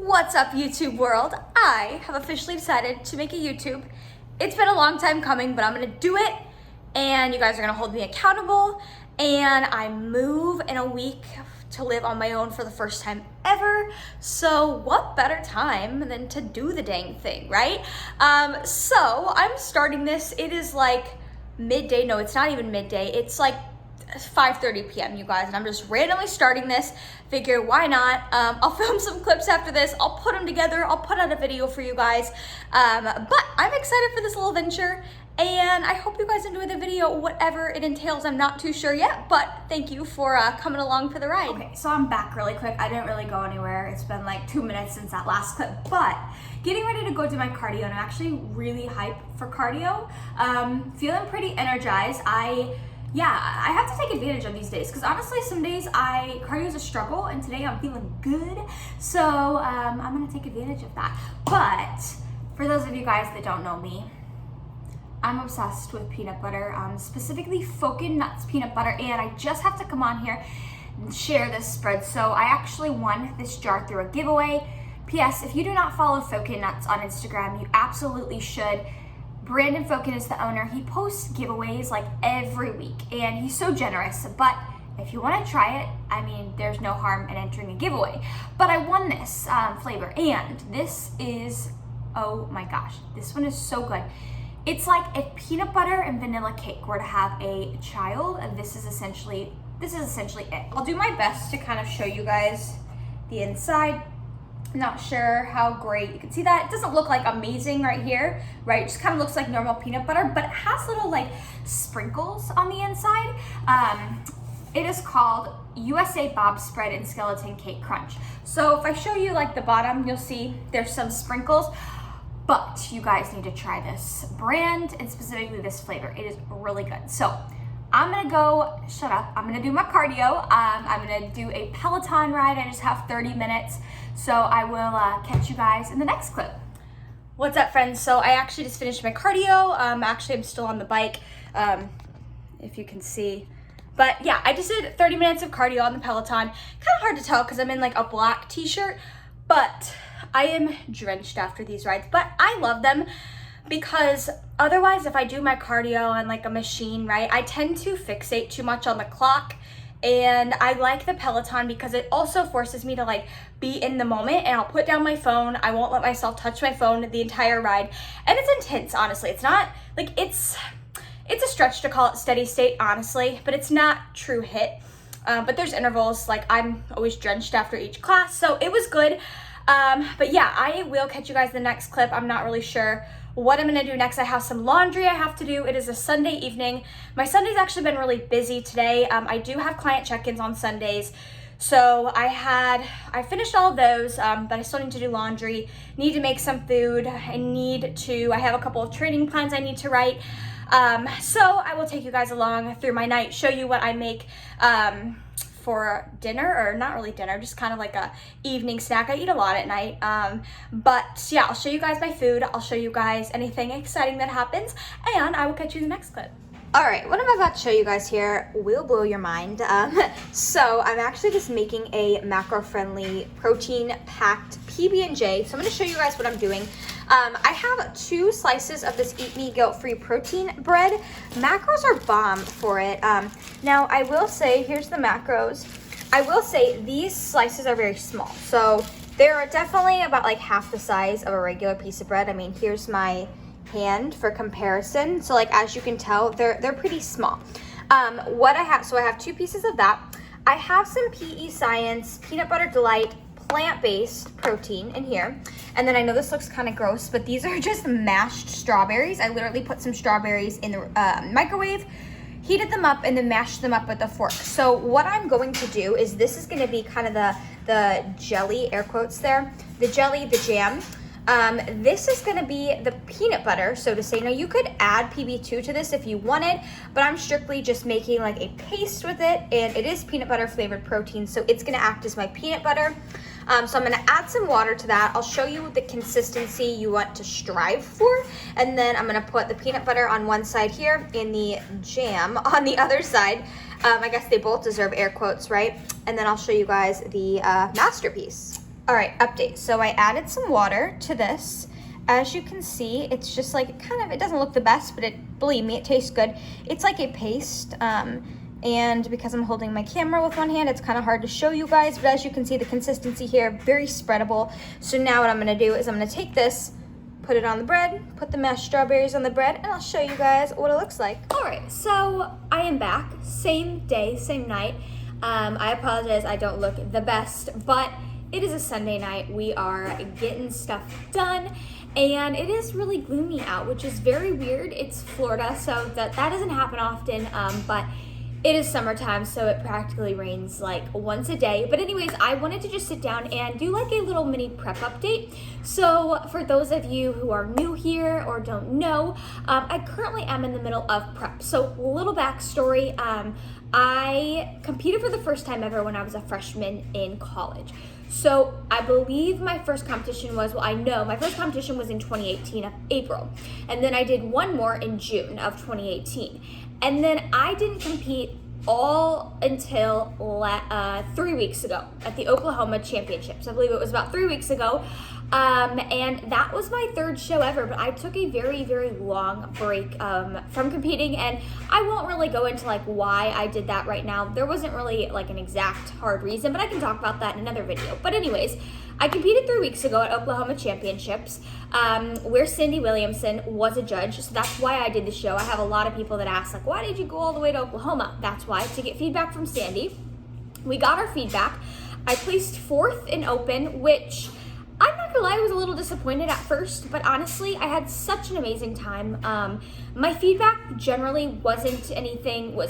What's up, YouTube world? I have officially decided to make a YouTube. It's been a long time coming, but I'm gonna do it, and you guys are gonna hold me accountable. And I move in a week to live on my own for the first time ever. So what better time than to do the dang thing, right? So I'm starting this. It is like midday. No, it's not even midday. It's like 5:30 p.m. you guys, and I'm just randomly starting this. Figure, why not? I'll film some clips after this. I'll put them together. I'll put out a video for you guys. But I'm excited for this little venture, and I hope you guys enjoy the video, whatever it entails. I'm not too sure yet, but thank you for coming along for the ride. Okay, so I'm back really quick. I didn't really go anywhere. It's been like 2 minutes since that last clip, but getting ready to go do my cardio, and I'm actually really hyped for cardio. Feeling pretty energized. I have to take advantage of these days because honestly, some days cardio is a struggle, and today I'm feeling good. So I'm gonna take advantage of that. But for those of you guys that don't know me, I'm obsessed with peanut butter, specifically Focin Nuts peanut butter, and I just have to come on here and share this spread. So I actually won this jar through a giveaway. P.S. If you do not follow Focin Nuts on Instagram, you absolutely should. Brandon Focin is the owner. He posts giveaways like every week, and he's so generous. But if you want to try it, I mean, there's no harm in entering a giveaway. But I won this flavor, and this is, oh my gosh, this one is so good. It's like if peanut butter and vanilla cake were to have a child, and this is essentially it. I'll do my best to kind of show you guys the inside. Not sure how great you can see that. It doesn't look like amazing right here, right? It just kind of looks like normal peanut butter, but it has little like sprinkles on the inside. It is called USA Bob Spread and Skeleton Cake Crunch. So if I show you like the bottom, you'll see there's some sprinkles, but you guys need to try this brand and specifically this flavor. It is really good. So I'm gonna go, shut up, I'm gonna do my cardio. I'm gonna do a Peloton ride. I just have 30 minutes. So I will catch you guys in the next clip. What's up, friends? So I actually just finished my cardio. Actually, I'm still on the bike, if you can see. But yeah, I just did 30 minutes of cardio on the Peloton. Kind of hard to tell because I'm in like a black t-shirt, but I am drenched after these rides. But I love them because otherwise, if I do my cardio on like a machine, right, I tend to fixate too much on the clock. And I like the Peloton because it also forces me to like be in the moment, and I'll put down my phone. I won't let myself touch my phone the entire ride. And it's intense, honestly. It's not like it's a stretch to call it steady state, honestly, but it's not true HIIT. But there's intervals, like I'm always drenched after each class, so it was good. But yeah, I will catch you guys in the next clip. I'm not really sure what I'm gonna do next. I have some laundry I have to do. It is a Sunday evening. My Sunday's actually been really busy today. I do have client check-ins on Sundays. So I finished all of those, but I still need to do laundry, need to make some food. I have a couple of training plans I need to write. So I will take you guys along through my night, show you what I make, for dinner, or not really dinner, just kind of like a evening snack. I eat a lot at night. But yeah, I'll show you guys my food. I'll show you guys anything exciting that happens, and I will catch you in the next clip. All right, what I'm about to show you guys here will blow your mind. So I'm actually just making a macro-friendly protein-packed PB&J. So I'm gonna show you guys what I'm doing. I have 2 slices of this Eat Me Guilt-Free protein bread. Macros are bomb for it. Now I will say, here's the macros. I will say these slices are very small. So they're definitely about like half the size of a regular piece of bread. I mean, here's my hand for comparison. So like, as you can tell, they're pretty small. What I have, so I have 2 pieces of that. I have some PE Science Peanut Butter Delight plant-based protein in here. And then I know this looks kind of gross, but these are just mashed strawberries. I literally put some strawberries in the microwave, heated them up, and then mashed them up with a fork. So what I'm going to do is, this is going to be kind of the jelly, air quotes there, the jelly, the jam. This is gonna be the peanut butter, so to say. Now you could add PB2 to this if you wanted, but I'm strictly just making like a paste with it, and it is peanut butter flavored protein, so it's gonna act as my peanut butter. So I'm gonna add some water to that. I'll show you the consistency you want to strive for, and then I'm gonna put the peanut butter on one side here and the jam on the other side. I guess they both deserve air quotes, right? And then I'll show you guys the masterpiece. All right, update. So I added some water to this. As you can see, it's just like it doesn't look the best, but believe me, it tastes good. It's like a paste, and because I'm holding my camera with one hand, it's kind of hard to show you guys, but as you can see, the consistency here, very spreadable. So now what I'm gonna do is I'm gonna take this, put it on the bread, put the mashed strawberries on the bread, and I'll show you guys what it looks like. All right, so I am back, same day, same night. I apologize, I don't look the best, but it is a Sunday night. We are getting stuff done, and it is really gloomy out, which is very weird. It's Florida, so that doesn't happen often, but it is summertime, so it practically rains like once a day. But anyways, I wanted to just sit down and do like a little mini prep update. So for those of you who are new here or don't know, I currently am in the middle of prep. So a little backstory, I competed for the first time ever when I was a freshman in college. So I believe my first competition was, I know my first competition was in 2018 of April. And then I did one more in June of 2018. And then I didn't compete all until 3 weeks ago at the Oklahoma Championships. I believe it was about 3 weeks ago. And that was my third show ever, but I took a very, very long break from competing, and I won't really go into like why I did that right now. There wasn't really like an exact hard reason, but I can talk about that in another video. But anyways, I competed 3 weeks ago at Oklahoma Championships, where Sandy Williamson was a judge, so that's why I did the show. I have a lot of people that ask, like, why did you go all the way to Oklahoma? That's why, to get feedback from Sandy. We got our feedback. I placed 4th in open, which I'm not gonna lie, I was a little disappointed at first, but honestly, I had such an amazing time. My feedback generally was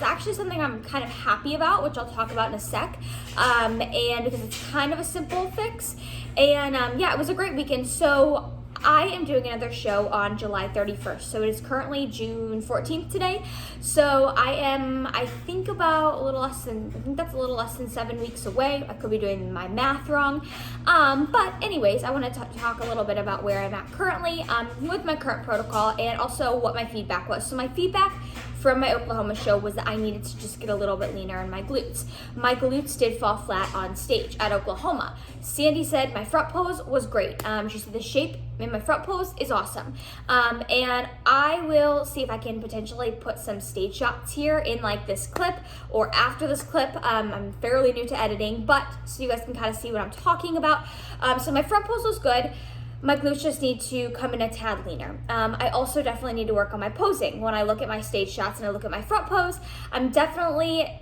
actually something I'm kind of happy about, which I'll talk about in a sec, and because it's kind of a simple fix. And yeah, it was a great weekend. So I am doing another show on July 31st. So it is currently June 14th today. So I think that's a little less than 7 weeks away. I could be doing my math wrong. But anyways, I want to talk a little bit about where I'm at currently with my current protocol, and also what my feedback was. So my feedback from my Oklahoma show was that I needed to just get a little bit leaner in my glutes. My glutes did fall flat on stage at Oklahoma. Sandy said my front pose was great. She said the shape in my front pose is awesome. And I will see if I can potentially put some stage shots here in like this clip or after this clip. I'm fairly new to editing, but so you guys can kind of see what I'm talking about. So my front pose was good. My glutes just need to come in a tad leaner. I also definitely need to work on my posing. When I look at my stage shots and I look at my front pose, I'm definitely,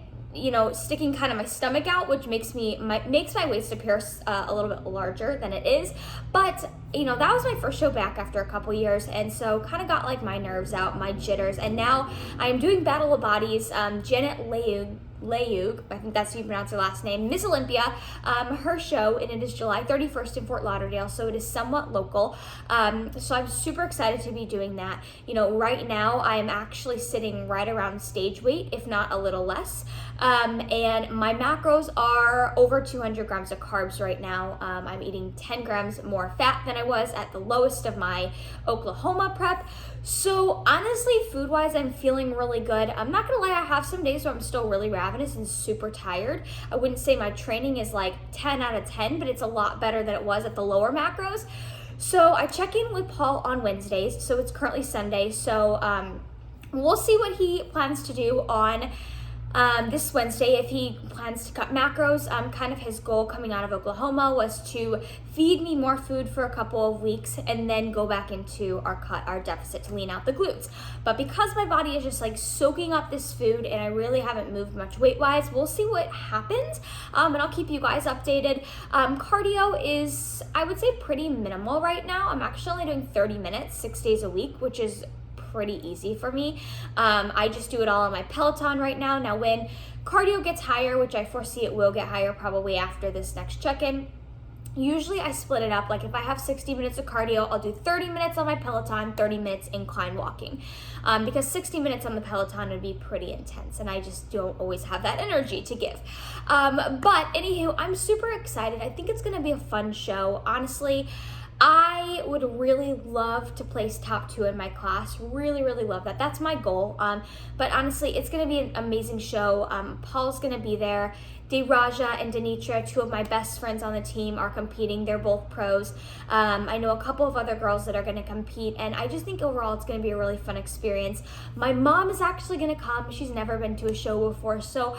sticking kind of my stomach out, which makes my waist appear a little bit larger than it is. But, that was my first show back after a couple years, and so kind of got like my nerves out, my jitters, and now I'm doing Battle of Bodies. Janet Layug, I think that's how you pronounce her last name, Miss Olympia, her show, and it is July 31st in Fort Lauderdale, so it is somewhat local. So I'm super excited to be doing that. Right now I am actually sitting right around stage weight, if not a little less. And my macros are over 200 grams of carbs right now. I'm eating 10 grams more fat than I was at the lowest of my Oklahoma prep. So honestly, food-wise, I'm feeling really good. I'm not gonna lie, I have some days where I'm still really ravenous and super tired. I wouldn't say my training is like 10 out of 10, but it's a lot better than it was at the lower macros. So I check in with Paul on Wednesdays, so it's currently Sunday. So we'll see what he plans to do on this Wednesday, if he plans to cut macros. Kind of his goal coming out of Oklahoma was to feed me more food for a couple of weeks and then go back into our deficit to lean out the glutes. But because my body is just like soaking up this food and I really haven't moved much weight wise, we'll see what happens, and I'll keep you guys updated. Cardio is, I would say, pretty minimal right now. I'm actually only doing 30 minutes 6 days a week, which is pretty easy for me. I just do it all on my Peloton right now. Now when cardio gets higher, which I foresee it will get higher probably after this next check-in, usually I split it up. Like if I have 60 minutes of cardio, I'll do 30 minutes on my Peloton, 30 minutes incline walking. Because 60 minutes on the Peloton would be pretty intense and I just don't always have that energy to give. But anywho, I'm super excited. I think it's gonna be a fun show. Honestly, I would really love to place top 2 in my class. Really, really love that. That's my goal. But honestly, it's going to be an amazing show. Paul's going to be there. Raja and Denitra, two of my best friends on the team, are competing. They're both pros. I know a couple of other girls that are going to compete, and I just think overall it's going to be a really fun experience. My mom is actually going to come. She's never been to a show before, so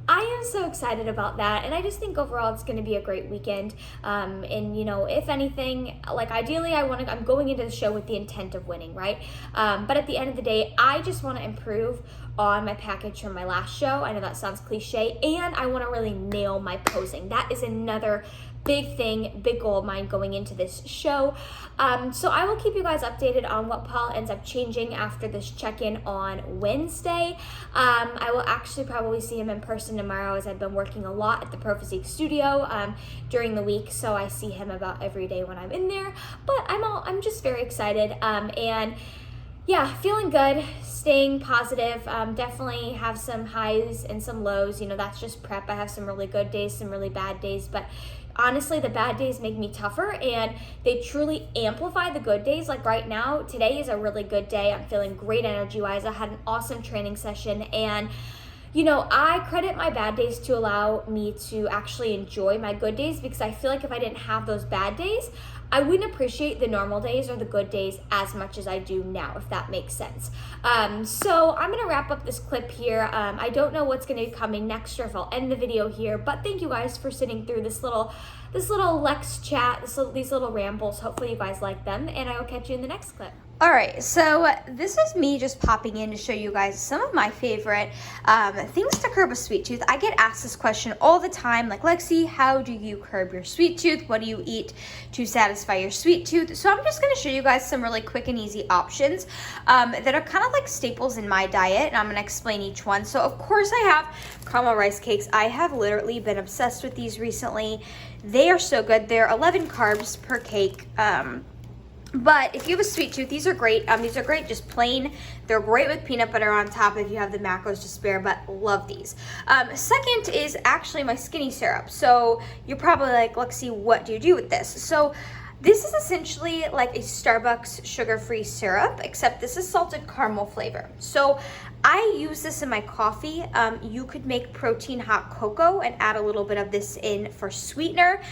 I am so excited about that, and I just think overall it's going to be a great weekend. And you know, if anything, like ideally, I'm going into the show with the intent of winning, right? But at the end of the day, I just want to improve on my package from my last show. I know that sounds cliche, and I want to really nail my posing. That is another big thing, big goal of mine going into this show. So I will keep you guys updated on what Paul ends up changing after this check-in on Wednesday. I will actually probably see him in person tomorrow, as I've been working a lot at the Pro Physique studio during the week, so I see him about every day when I'm in there. But I'm just very excited, and yeah, feeling good, staying positive. Definitely have some highs and some lows. You know, that's just prep. I have some really good days, some really bad days, but honestly, the bad days make me tougher, and they truly amplify the good days. Like right now, today is a really good day. I'm feeling great energy-wise. I had an awesome training session, and you know, I credit my bad days to allow me to actually enjoy my good days, because I feel like if I didn't have those bad days, I wouldn't appreciate the normal days or the good days as much as I do now, if that makes sense. So I'm gonna wrap up this clip here. I don't know what's gonna be coming next or if I'll end the video here, but thank you guys for sitting through this little Lex chat, these little rambles. Hopefully you guys like them, and I will catch you in the next clip. All right, so this is me just popping in to show you guys some of my favorite things to curb a sweet tooth. I get asked this question all the time, like, Lexi, how do you curb your sweet tooth? What do you eat to satisfy your sweet tooth? So I'm just gonna show you guys some really quick and easy options that are kind of like staples in my diet, and I'm gonna explain each one. So of course I have caramel rice cakes. I have literally been obsessed with these recently. They are so good. They're 11 carbs per cake. But if you have a sweet tooth, these are great. These are great just plain. They're great with peanut butter on top if you have the macros to spare, but love these. Second is actually my skinny syrup. So you're probably like, Lexi, what do you do with this? So this is essentially like a Starbucks sugar-free syrup, except this is salted caramel flavor. So I use this in my coffee. You could make protein hot cocoa and add a little bit of this in for sweetener.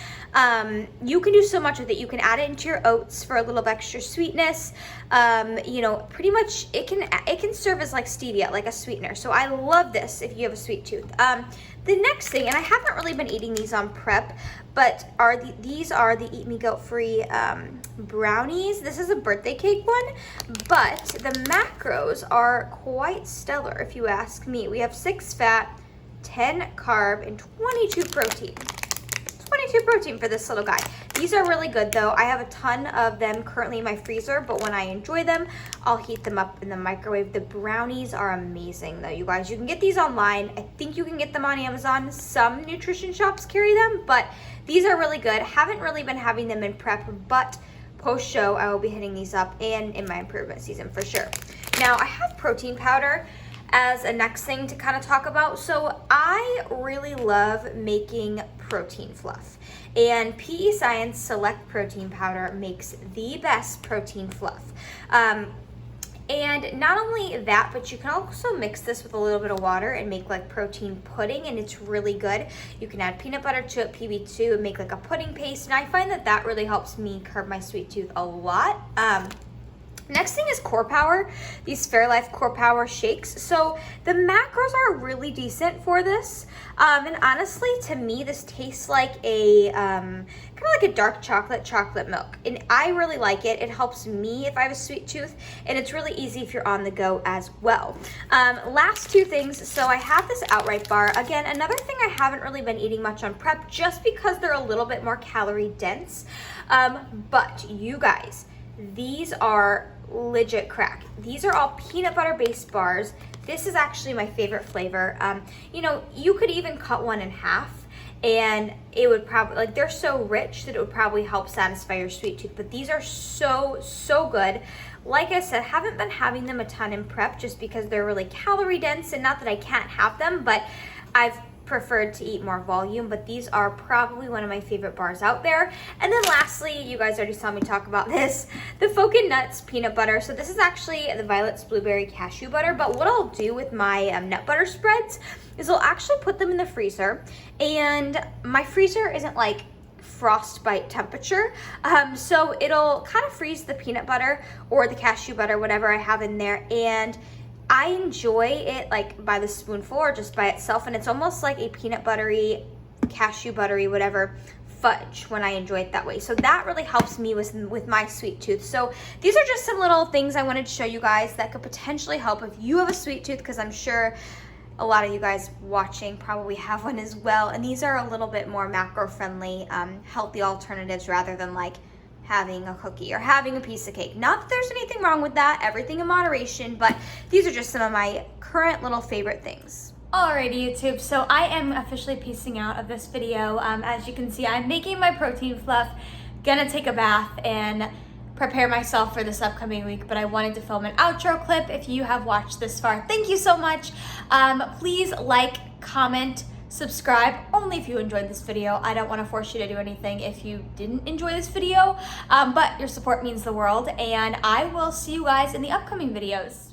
You can do so much with it. You can add it into your oats for a little bit extra sweetness. You know, pretty much it can serve as like stevia, like a sweetener. So I love this if you have a sweet tooth. The next thing, and I haven't really been eating these on prep, but these are the Eat Me Goat Free brownies. This is a birthday cake one, but the macros are quite stellar if you ask me. We have 6 fat, 10 carb, and 22 protein. 22 protein for this little guy. These are really good though. I have a ton of them currently in my freezer, but when I enjoy them, I'll heat them up in the microwave. The brownies are amazing though, you guys. You can get these online. I think you can get them on Amazon. Some nutrition shops carry them, but these are really good. Haven't really been having them in prep, but post-show I will be hitting these up, and in my improvement season for sure. Now I have protein powder as a next thing to kind of talk about. So I really love making protein fluff, and PE Science Select Protein Powder makes the best protein fluff. And not only that, but you can also mix this with a little bit of water and make like protein pudding, and it's really good. You can add peanut butter to it, PB2, and make like a pudding paste, and I find that that really helps me curb my sweet tooth a lot. Next thing is Core Power, these Fairlife Core Power shakes. So the macros are really decent for this. And honestly, to me, this tastes like a kind of like a dark chocolate milk. And I really like it. It helps me if I have a sweet tooth, and it's really easy if you're on the go as well. Last two things. So I have this Outright bar. Again, another thing I haven't really been eating much on prep, just because they're a little bit more calorie dense. But you guys, these are legit crack. These are all peanut butter based bars. This is actually my favorite flavor. You know, you could even cut one in half, and it would probably, like, they're so rich that it would probably help satisfy your sweet tooth. But these are so good. Like I said, haven't been having them a ton in prep just because they're really calorie dense, and not that I can't have them, but I've preferred to eat more volume, but these are probably one of my favorite bars out there. And then lastly, you guys already saw me talk about this, the Focin Nuts peanut butter. So this is actually the Violet's Blueberry Cashew Butter, but what I'll do with my nut butter spreads is I'll actually put them in the freezer, and my freezer isn't like frostbite temperature, so it'll kind of freeze the peanut butter or the cashew butter, whatever I have in there, and I enjoy it like by the spoonful or just by itself, and it's almost like a peanut buttery, cashew buttery, whatever, fudge when I enjoy it that way. So that really helps me with my sweet tooth. So these are just some little things I wanted to show you guys that could potentially help if you have a sweet tooth, because I'm sure a lot of you guys watching probably have one as well. And these are a little bit more macro-friendly, healthy alternatives rather than like having a cookie or having a piece of cake. Not that there's anything wrong with that, everything in moderation, but these are just some of my current little favorite things. Alrighty, YouTube, so I am officially piecing out of this video. As you can see, I'm making my protein fluff, gonna take a bath and prepare myself for this upcoming week, but I wanted to film an outro clip. If you have watched this far, thank you so much. Please like, comment, subscribe, only if you enjoyed this video. I don't want to force you to do anything if you didn't enjoy this video, but your support means the world, and I will see you guys in the upcoming videos.